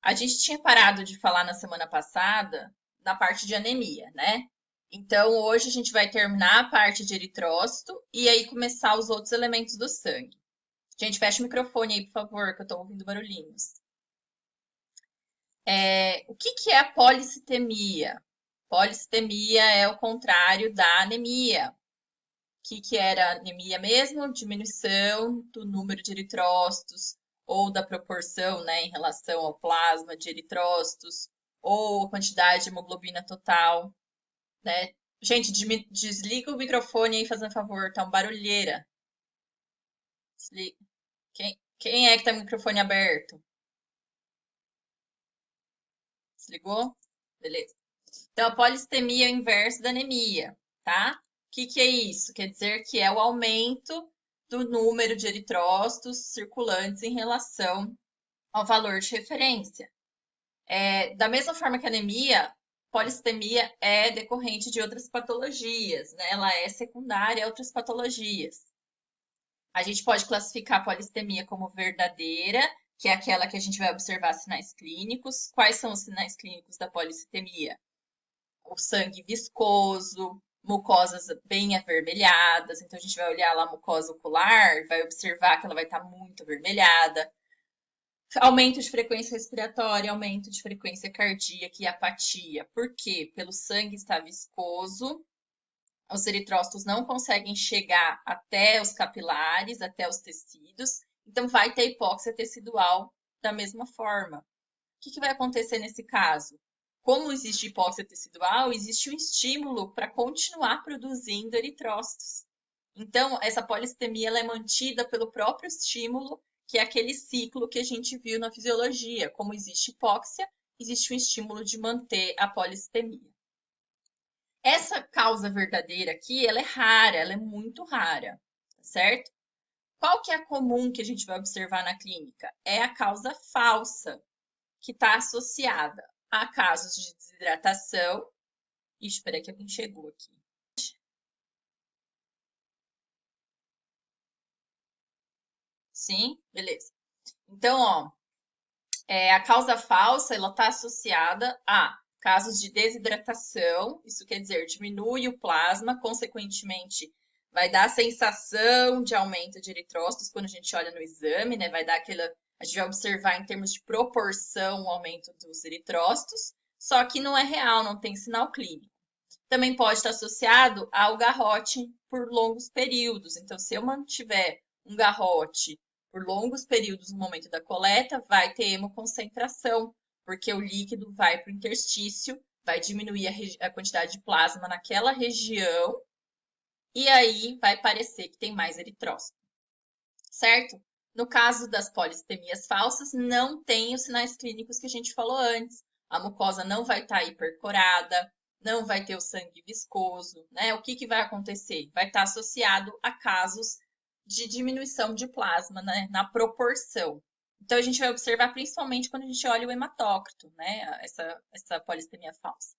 A gente tinha parado de falar na semana passada na parte de anemia, né? Então, hoje a gente vai terminar a parte de eritrócito e aí começar os outros elementos do sangue. Gente, fecha o microfone aí, por favor, que eu tô ouvindo barulhinhos. O que é a policitemia? Policitemia é o contrário da anemia. O que era anemia mesmo? Diminuição do número de eritrócitos ou da proporção, né, em relação ao plasma de eritrócitos ou a quantidade de hemoglobina total, né? Gente, desliga o microfone aí, fazendo favor, tá uma barulheira. Desliga. Quem é que tá com o microfone aberto? Desligou? Beleza. Então, a polistemia é o inverso da anemia, tá? O que é isso? Quer dizer que é o aumento do número de eritrócitos circulantes em relação ao valor de referência. Da mesma forma que a anemia, polistemia é decorrente de outras patologias, né? Ela é secundária a outras patologias. A gente pode classificar a polistemia como verdadeira, que é aquela que a gente vai observar sinais clínicos. Quais são os sinais clínicos da polistemia? O sangue viscoso, mucosas bem avermelhadas. Então, a gente vai olhar lá a mucosa ocular, vai observar que ela vai estar muito avermelhada. Aumento de frequência respiratória, aumento de frequência cardíaca e apatia. Por quê? Pelo sangue estar viscoso, os eritrócitos não conseguem chegar até os capilares, até os tecidos, então vai ter hipóxia tecidual da mesma forma. O que vai acontecer nesse caso? Como existe hipóxia tecidual, existe um estímulo para continuar produzindo eritrócitos. Então, essa polistemia ela é mantida pelo próprio estímulo, que é aquele ciclo que a gente viu na fisiologia. Como existe hipóxia, existe um estímulo de manter a polistemia. Essa causa verdadeira aqui, ela é rara, ela é muito rara, tá certo? Qual que é a comum que a gente vai observar na clínica? É a causa falsa, que está associada a casos de desidratação. Ixi, espera que alguém chegou aqui. Sim? Beleza. Então, ó, a causa falsa, ela está associada a casos de desidratação, isso quer dizer, diminui o plasma, consequentemente, vai dar a sensação de aumento de eritrócitos quando a gente olha no exame, né? Vai dar aquela. A gente vai observar em termos de proporção o aumento dos eritrócitos, só que não é real, não tem sinal clínico. Também pode estar associado ao garrote por longos períodos. Então, se eu mantiver um garrote por longos períodos no momento da coleta, vai ter hemoconcentração, porque o líquido vai para o interstício, vai diminuir a quantidade de plasma naquela região, e aí vai parecer que tem mais eritrócito, certo? No caso das polistemias falsas, não tem os sinais clínicos que a gente falou antes. A mucosa não vai estar hipercorada, não vai ter o sangue viscoso, né? O que vai acontecer? Vai estar associado a casos de diminuição de plasma, né? Na proporção. Então, a gente vai observar principalmente quando a gente olha o hematócrito, né? Essa polistemia falsa.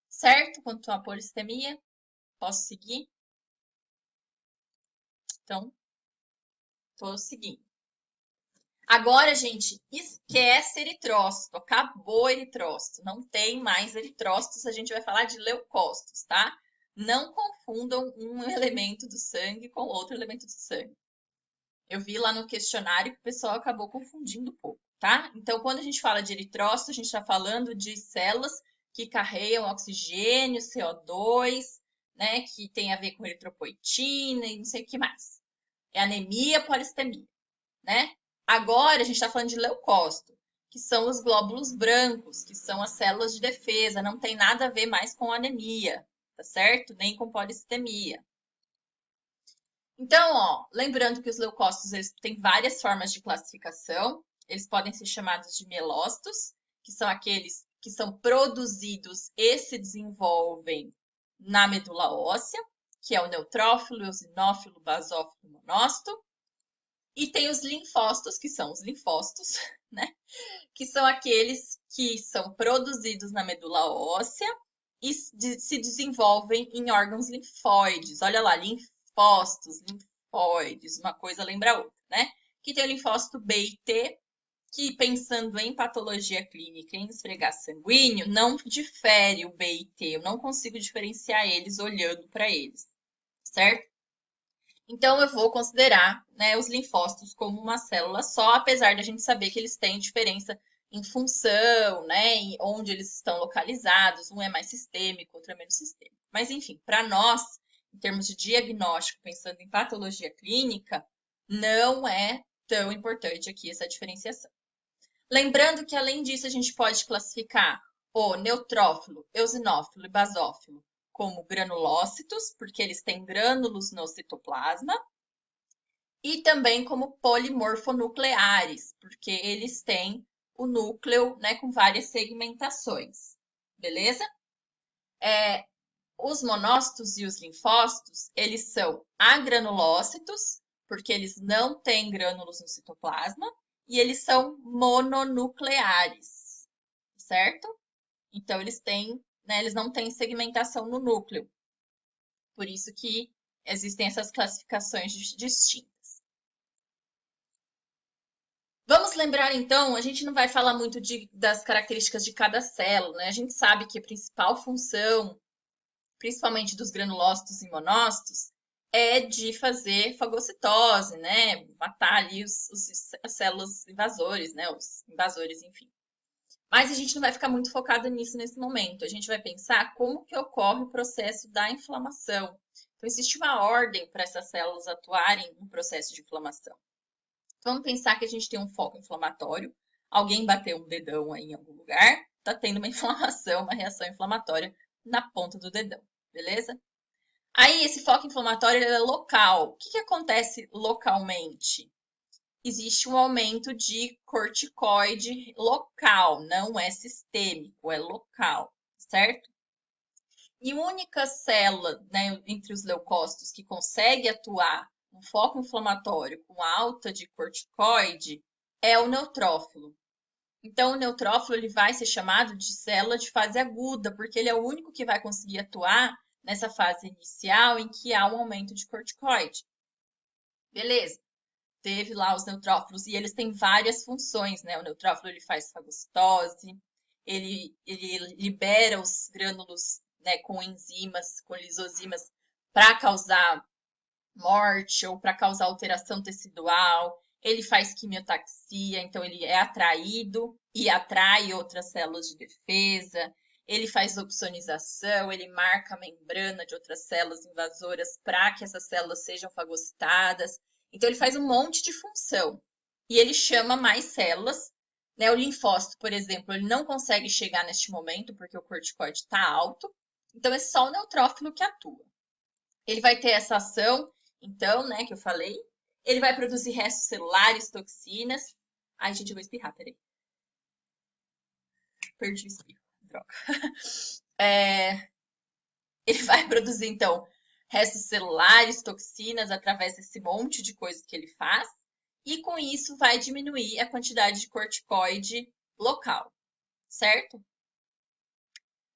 Certo? Quanto à polistemia, posso seguir? Então, estou seguindo. Agora, gente, esquece eritrócito. Acabou eritrócito. Não tem mais eritrócitos. A gente vai falar de leucócitos, tá? Não confundam um elemento do sangue com outro elemento do sangue. Eu vi lá no questionário que o pessoal acabou confundindo um pouco, tá? Então, quando a gente fala de eritrócito, a gente está falando de células que carregam oxigênio, CO2, né? Que tem a ver com eritropoetina e não sei o que mais. É anemia, polistemia, né? Agora a gente está falando de leucócito, que são os glóbulos brancos, que são as células de defesa, não tem nada a ver mais com anemia, tá certo? Nem com polistemia. Então, ó, lembrando que os leucócitos eles têm várias formas de classificação. Eles podem ser chamados de mielócitos, que são aqueles que são produzidos e se desenvolvem na medula óssea, que é o neutrófilo, eosinófilo, basófilo, monócito. E tem os linfócitos, que são os linfócitos, né? Que são aqueles que são produzidos na medula óssea e se desenvolvem em órgãos linfóides. Olha lá, linfócitos, linfóides, uma coisa lembra a outra, né? Que tem o linfócito B e T, que, pensando em patologia clínica, em esfregar sanguíneo, não difere o B e T. Eu não consigo diferenciar eles olhando para eles, certo? Então, eu vou considerar, né, os linfócitos como uma célula só, apesar de a gente saber que eles têm diferença em função, né, em onde eles estão localizados. Um é mais sistêmico, outro é menos sistêmico. Mas, enfim, para nós, em termos de diagnóstico, pensando em patologia clínica, não é tão importante aqui essa diferenciação. Lembrando que, além disso, a gente pode classificar o neutrófilo, eosinófilo e basófilo como granulócitos, porque eles têm grânulos no citoplasma, e também como polimorfonucleares, porque eles têm o núcleo, né, com várias segmentações, beleza? Os monócitos e os linfócitos, eles são agranulócitos, porque eles não têm grânulos no citoplasma, e eles são mononucleares, certo? Então, eles têm, né, eles não têm segmentação no núcleo. Por isso que existem essas classificações distintas. Vamos lembrar, então, a gente não vai falar muito das características de cada célula, né? A gente sabe que a principal função, principalmente dos granulócitos e monócitos, é de fazer fagocitose, né? Matar ali as células invasores, né? Os invasores, enfim. Mas a gente não vai ficar muito focado nisso nesse momento. A gente vai pensar como que ocorre o processo da inflamação. Então, existe uma ordem para essas células atuarem no processo de inflamação. Então, vamos pensar que a gente tem um foco inflamatório. Alguém bateu um dedão aí em algum lugar, está tendo uma inflamação, uma reação inflamatória na ponta do dedão, beleza? Aí, esse foco inflamatório é local. O que acontece localmente? Existe um aumento de corticoide local, não é sistêmico, é local, certo? E a única célula, né, entre os leucócitos que consegue atuar no foco inflamatório com alta de corticoide é o neutrófilo. Então, o neutrófilo ele vai ser chamado de célula de fase aguda, porque ele é o único que vai conseguir atuar nessa fase inicial em que há um aumento de corticoide. Beleza. Teve lá os neutrófilos e eles têm várias funções, né? O neutrófilo ele faz fagocitose, ele libera os grânulos, né, com enzimas, com lisozimas, para causar morte ou para causar alteração tecidual. Ele faz quimiotaxia, então ele é atraído e atrai outras células de defesa. Ele faz opsonização, ele marca a membrana de outras células invasoras para que essas células sejam fagocitadas. Então, ele faz um monte de função. E ele chama mais células. Né? O linfócito, por exemplo, ele não consegue chegar neste momento porque o corticoide está alto. Então, é só o neutrófilo que atua. Ele vai ter essa ação, então, né, que eu falei. Ele vai produzir restos celulares, toxinas. Ai, gente, eu vou espirrar, peraí. Perdi o espirro, droga. Ele vai produzir, então, restos celulares, toxinas, através desse monte de coisas que ele faz. E com isso vai diminuir a quantidade de corticoide local, certo?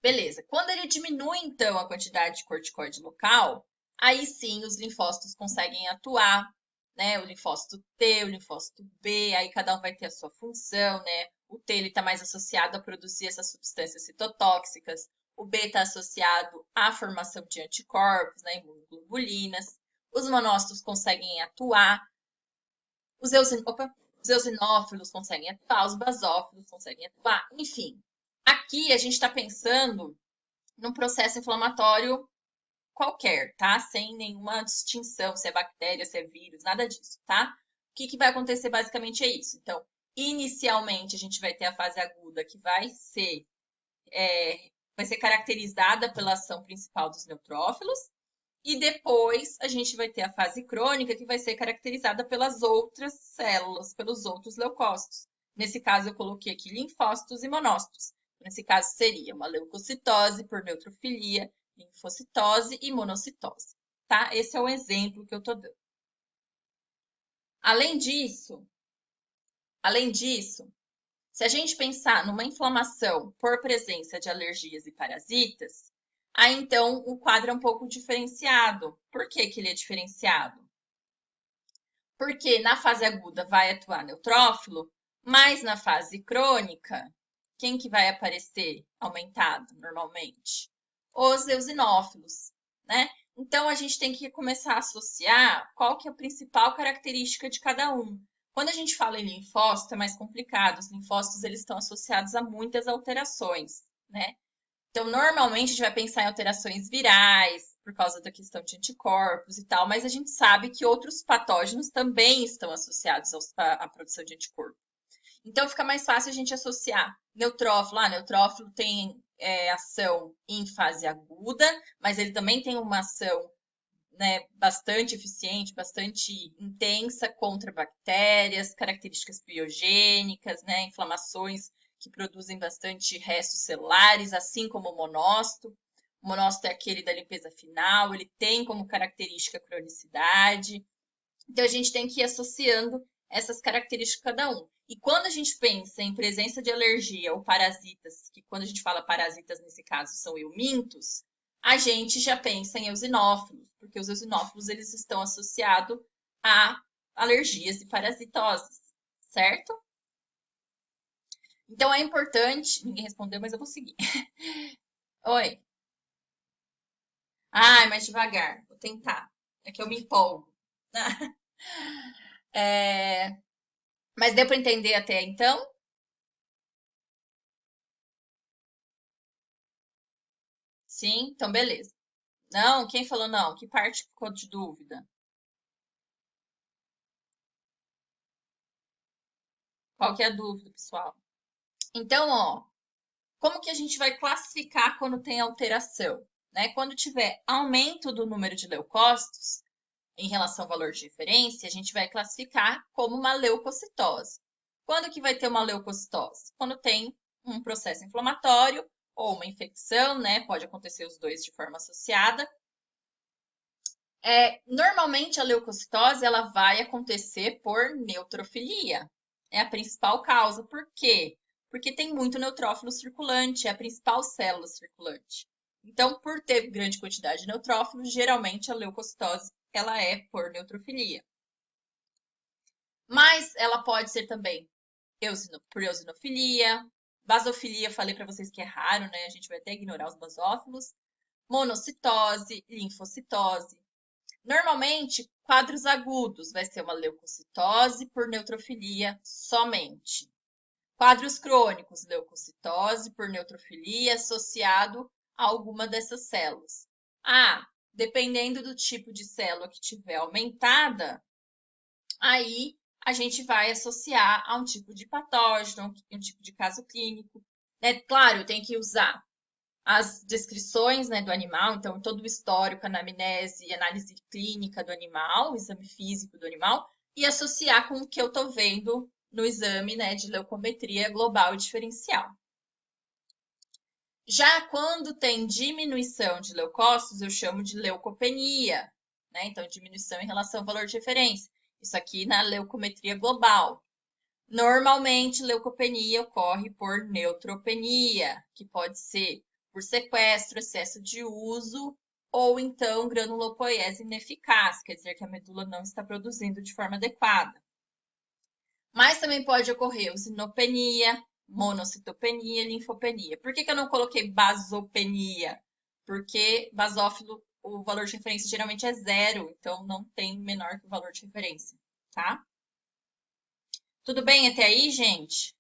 Beleza. Quando ele diminui, então, a quantidade de corticoide local, aí sim os linfócitos conseguem atuar, né? O linfócito T, o linfócito B, aí cada um vai ter a sua função, né? O T está mais associado a produzir essas substâncias citotóxicas, o B está associado à formação de anticorpos, né? Imunoglobulinas. Os monócitos conseguem atuar, os eosinófilos conseguem atuar, os basófilos conseguem atuar, enfim. Aqui a gente está pensando num processo inflamatório qualquer, tá? Sem nenhuma distinção, se é bactéria, se é vírus, nada disso, tá? O que vai acontecer basicamente é isso. Então, inicialmente a gente vai ter a fase aguda que vai ser caracterizada pela ação principal dos neutrófilos, e depois a gente vai ter a fase crônica que vai ser caracterizada pelas outras células, pelos outros leucócitos. Nesse caso, eu coloquei aqui linfócitos e monócitos. Nesse caso, seria uma leucocitose por neutrofilia, linfocitose e monocitose. Tá? Esse é o exemplo que eu estou dando. Além disso, se a gente pensar numa inflamação por presença de alergias e parasitas, aí então o quadro é um pouco diferenciado. Por que que ele é diferenciado? Porque na fase aguda vai atuar neutrófilo, Mas na fase crônica, quem que vai aparecer aumentado normalmente? Os eosinófilos, né? Então a gente tem que começar a associar qual que é a principal característica de cada um. Quando a gente fala em linfócito, é mais complicado. Os linfócitos eles estão associados a muitas alterações, né? Então, normalmente a gente vai pensar em alterações virais, por causa da questão de anticorpos e tal, mas a gente sabe que outros patógenos também estão associados à produção de anticorpos. Então, fica mais fácil a gente associar neutrófilo. Neutrófilo tem ação em fase aguda, mas ele também tem uma ação, né, bastante eficiente, bastante intensa contra bactérias, características biogênicas, né, inflamações que produzem bastante restos celulares, assim como o monócito. O monócito é aquele da limpeza final, ele tem como característica a cronicidade. Então, a gente tem que ir associando essas características cada um. E quando a gente pensa em presença de alergia ou parasitas, que quando a gente fala parasitas nesse caso são eumintos, a gente já pensa em eosinófilos, porque os eosinófilos eles estão associados a alergias e parasitoses, certo? Então é importante, ninguém respondeu, mas eu vou seguir. Oi. Ai, mais devagar, vou tentar. É que eu me empolgo. É, mas deu para entender até então? Sim, então beleza. Não, quem falou não? Que parte ficou de dúvida? Qual que é a dúvida, pessoal? Então, ó, como que a gente vai classificar quando tem alteração? Né? Quando tiver aumento do número de leucócitos em relação ao valor de referência, a gente vai classificar como uma leucocitose. Quando que vai ter uma leucocitose? Quando tem um processo inflamatório ou uma infecção, né? Pode acontecer os dois de forma associada. Normalmente a leucocitose ela vai acontecer por neutrofilia. É a principal causa. Por quê? Porque tem muito neutrófilo circulante, é a principal célula circulante. Então, por ter grande quantidade de neutrófilos, geralmente a leucocitose ela é por neutrofilia. Mas ela pode ser também por eosinofilia, basofilia, falei para vocês que é raro, né? A gente vai até ignorar os basófilos, monocitose, linfocitose. Normalmente, quadros agudos vai ser uma leucocitose por neutrofilia somente. Quadros crônicos, leucocitose por neutrofilia associado a alguma dessas células. Dependendo do tipo de célula que tiver aumentada, aí a gente vai associar a um tipo de patógeno, um tipo de caso clínico. Claro, tem que usar as descrições, né, do animal, então todo o histórico, anamnese, análise clínica do animal, o exame físico do animal, e associar com o que eu estou vendo no exame, né, de leucometria global e diferencial. Já quando tem diminuição de leucócitos, eu chamo de leucopenia, né? Então, diminuição em relação ao valor de referência. Isso aqui na leucometria global. Normalmente, leucopenia ocorre por neutropenia, que pode ser por sequestro, excesso de uso, ou então granulopoiese ineficaz, quer dizer que a medula não está produzindo de forma adequada. Mas também pode ocorrer eosinopenia, monocitopenia, linfopenia. Por que eu não coloquei basopenia? Porque basófilo, o valor de referência geralmente é zero, então não tem menor que o valor de referência, tá? Tudo bem até aí, gente?